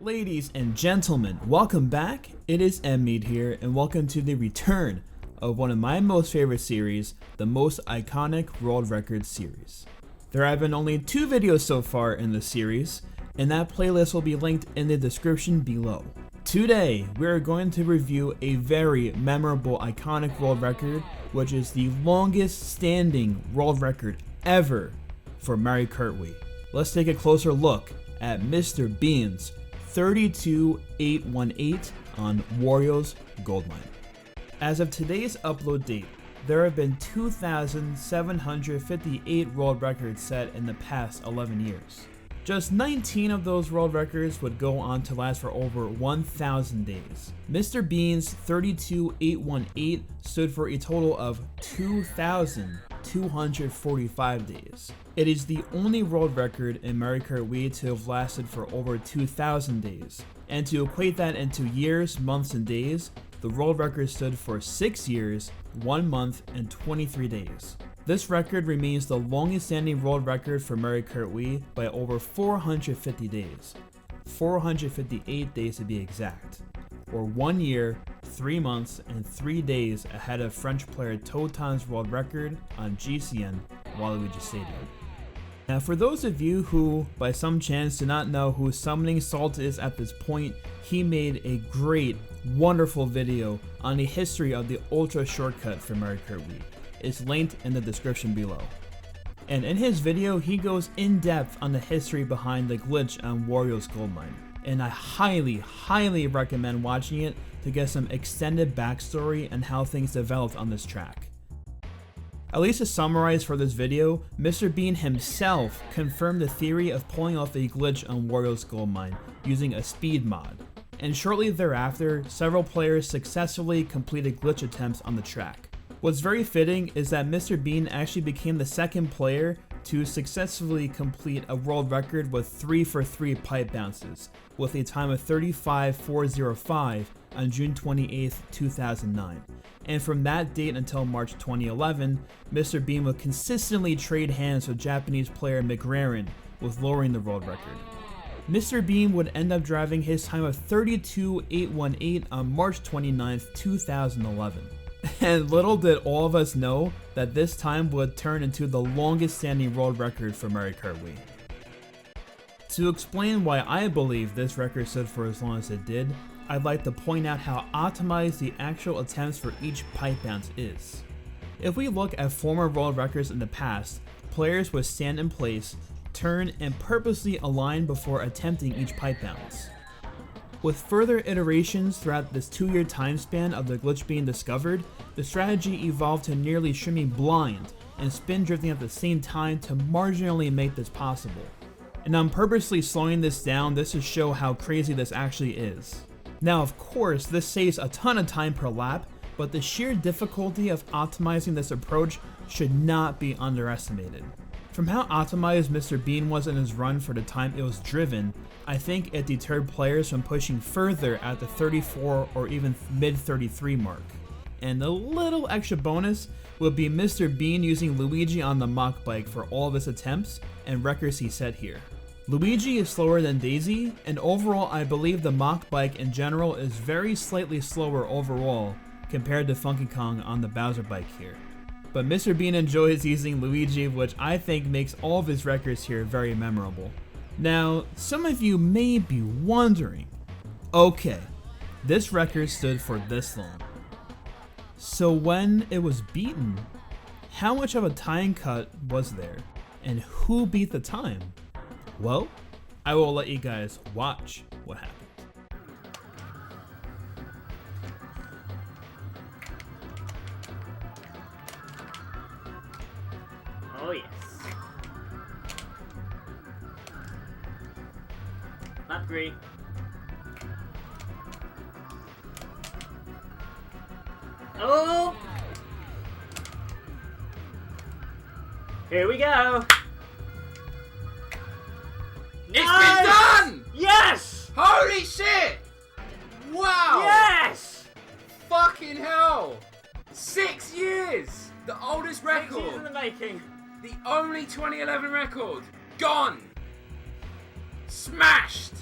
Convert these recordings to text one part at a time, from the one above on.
Ladies and gentlemen, welcome back. It is NMeade here, and welcome to the return of one of my most favorite series, the Most Iconic World Records series. There have been only 2 videos so far in the series, and that playlist will be linked in the description below. Today, we are going to review a very memorable iconic world record, which is the longest standing world record ever for Mario Kart Wii. Let's take a closer look at Mr. Bean's 32818 on Wario's Goldmine. As of today's upload date, there have been 2,758 world records set in the past 11 years. Just 19 of those world records would go on to last for over 1,000 days. Mr. Bean's 32818 stood for a total of 2,245 days. It is the only world record in Mario Kart Wii to have lasted for over 2,000 days. And to equate that into years, months, and days, the world record stood for 6 years, 1 month, and 23 days. This record remains the longest standing world record for Mario Kart Wii by over 450 days. 458 days to be exact. Or 1 year, 3 months, and 3 days ahead of French player Thed0ra's world record on GCN Waluigi Stadium. Now for those of you who, by some chance, do not know who Summoning Salt is at this point, he made a great, wonderful video on the history of the Ultra shortcut for Mario Kart Wii. It's linked in the description below. And in his video, he goes in depth on the history behind the glitch on Wario's Goldmine. And I highly recommend watching it to get some extended backstory and how things developed on this track. At least to summarize for this video, Mr. Bean himself confirmed the theory of pulling off a glitch on Wario's Goldmine using a speed mod. And shortly thereafter, several players successfully completed glitch attempts on the track. What's very fitting is that Mr. Bean actually became the second player to successfully complete a world record with 3 for 3 pipe bounces, with a time of 35,405 on June 28, 2009. And from that date until March 2011, Mr. Bean would consistently trade hands with Japanese player McRaran, with lowering the world record. Mr. Bean would end up driving his time of 32818 on March 29, 2011. And little did all of us know that this time would turn into the longest standing world record for Mario Kart Wii. To explain why I believe this record stood for as long as it did, I'd like to point out how optimized the actual attempts for each pipe bounce is. If we look at former world records in the past, players would stand in place, turn, and purposely align before attempting each pipe bounce. With further iterations throughout this 2-year time span of the glitch being discovered, the strategy evolved to nearly streaming blind and spin drifting at the same time to marginally make this possible. And I'm purposely slowing this down just to show how crazy this actually is. Now of course, this saves a ton of time per lap, but the sheer difficulty of optimizing this approach should not be underestimated. From how optimized Mr. Bean was in his run for the time it was driven, I think it deterred players from pushing further at the 34 or even mid 33 mark. And a little extra bonus would be Mr. Bean using Luigi on the mock bike for all of his attempts and records he set here. Luigi is slower than Daisy, and overall I believe the mock bike in general is very slightly slower overall compared to Funky Kong on the Bowser bike here. But Mr. Bean enjoys using Luigi, which I think makes all of his records here very memorable. Now, some of you may be wondering, okay, this record stood for this long. So when it was beaten, how much of a time cut was there? And who beat the time? Well, I will let you guys watch what happened. Oh yes. Lap 3. Oh! Here we go! It's been done! Yes! Holy shit! Wow! Yes! Fucking hell! 6 years! The oldest 6 years in record! the making. The only 2011 record! Gone! Smashed!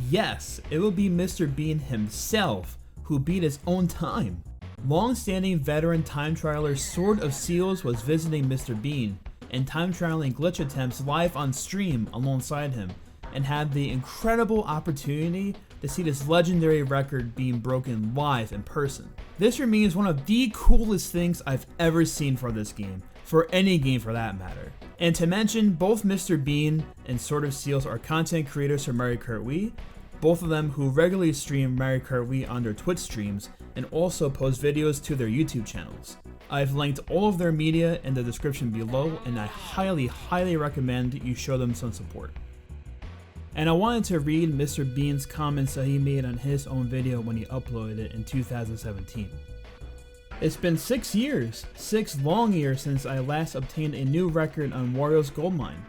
Yes, it will be Mr. Bean himself who beat his own time. Long-standing veteran time trialer Sword of Seals was visiting Mr. Bean and time trialing glitch attempts live on stream alongside him, and had the incredible opportunity to see this legendary record being broken live in person. This remains one of the coolest things I've ever seen for this game, for any game for that matter. And to mention, both Mr. Bean and Sword of Seals are content creators for Mario Kart Wii, both of them who regularly stream Mario Kart Wii on their Twitch streams and also post videos to their YouTube channels. I've linked all of their media in the description below, and I highly recommend you show them some support. And I wanted to read Mr. Bean's comments that he made on his own video when he uploaded it in 2017. It's been 6 years, 6 long years since I last obtained a new record on Wario's gold mine.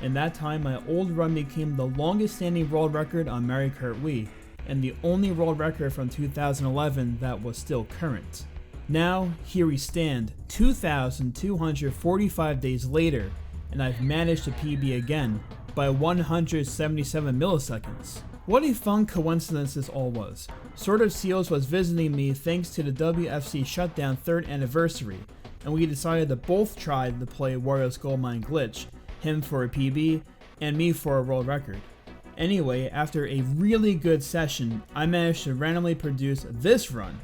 In that time, my old run became the longest standing world record on Mario Kart Wii, and the only world record from 2011 that was still current. Now, here we stand, 2,245 days later, and I've managed to PB again by 177 milliseconds. What a fun coincidence this all was. Sword of Seals was visiting me thanks to the WFC shutdown 3rd anniversary, and we decided to both try to play Wario's Gold Mine glitch, him for a PB, and me for a world record. Anyway, after a really good session, I managed to randomly produce this run.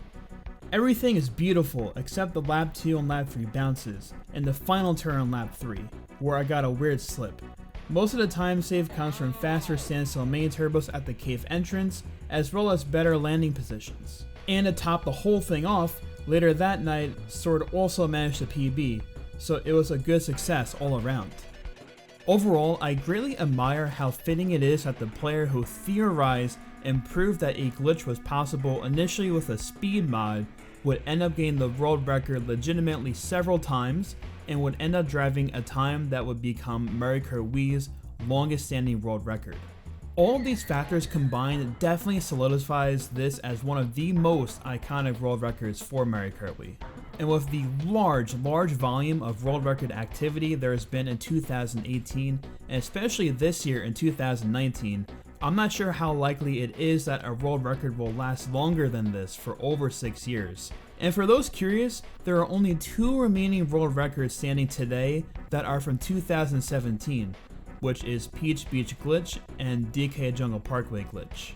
Everything is beautiful except the lap 2 and lap 3 bounces, and the final turn on lap 3, where I got a weird slip. Most of the time save comes from faster standstill main turbos at the cave entrance, as well as better landing positions. And to top the whole thing off, later that night, Sword also managed to PB, so it was a good success all around. Overall, I greatly admire how fitting it is that the player who theorized and proved that a glitch was possible initially with a speed mod would end up getting the world record legitimately several times, and would end up driving a time that would become Mario Kart Wii's longest standing world record. All of these factors combined definitely solidifies this as one of the most iconic world records for Mario Kart Wii. And with the large volume of world record activity there has been in 2018, and especially this year in 2019, I'm not sure how likely it is that a world record will last longer than this for over 6 years. And for those curious, there are only 2 remaining world records standing today that are from 2017, which is Peach Beach Glitch and DK Jungle Parkway Glitch.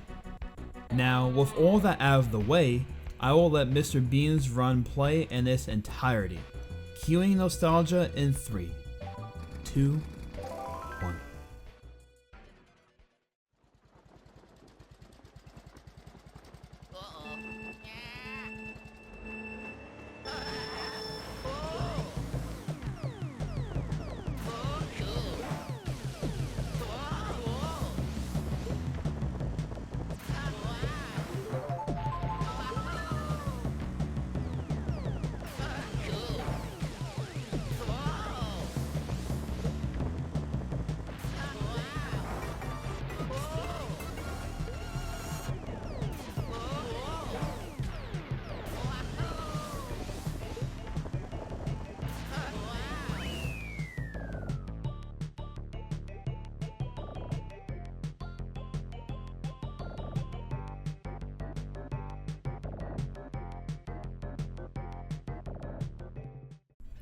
Now, with all that out of the way, I will let Mr. Bean's run play in its entirety. Cueing nostalgia in 3, 2, 1.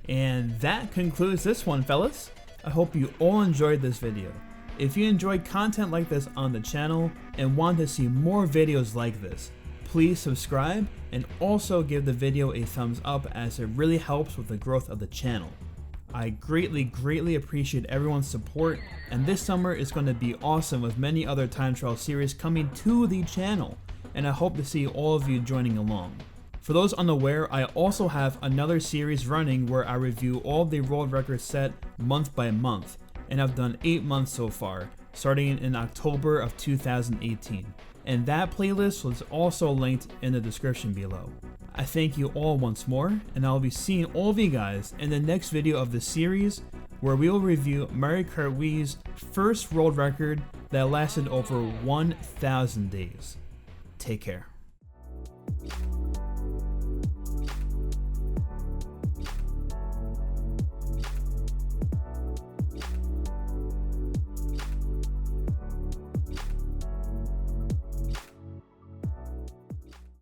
And that concludes this one, fellas. I hope you all enjoyed this video. If you enjoyed content like this on the channel and want to see more videos like this, please subscribe and also give the video a thumbs up, as it really helps with the growth of the channel. I greatly appreciate everyone's support, and this summer is going to be awesome with many other time trial series coming to the channel, and I hope to see all of you joining along. For those unaware, I also have another series running where I review all the world records set month by month, and I've done 8 months so far, starting in October of 2018. And that playlist was also linked in the description below. I thank you all once more, and I'll be seeing all of you guys in the next video of the series, where we will review Mario Kart Wii's first world record that lasted over 1,000 days. Take care.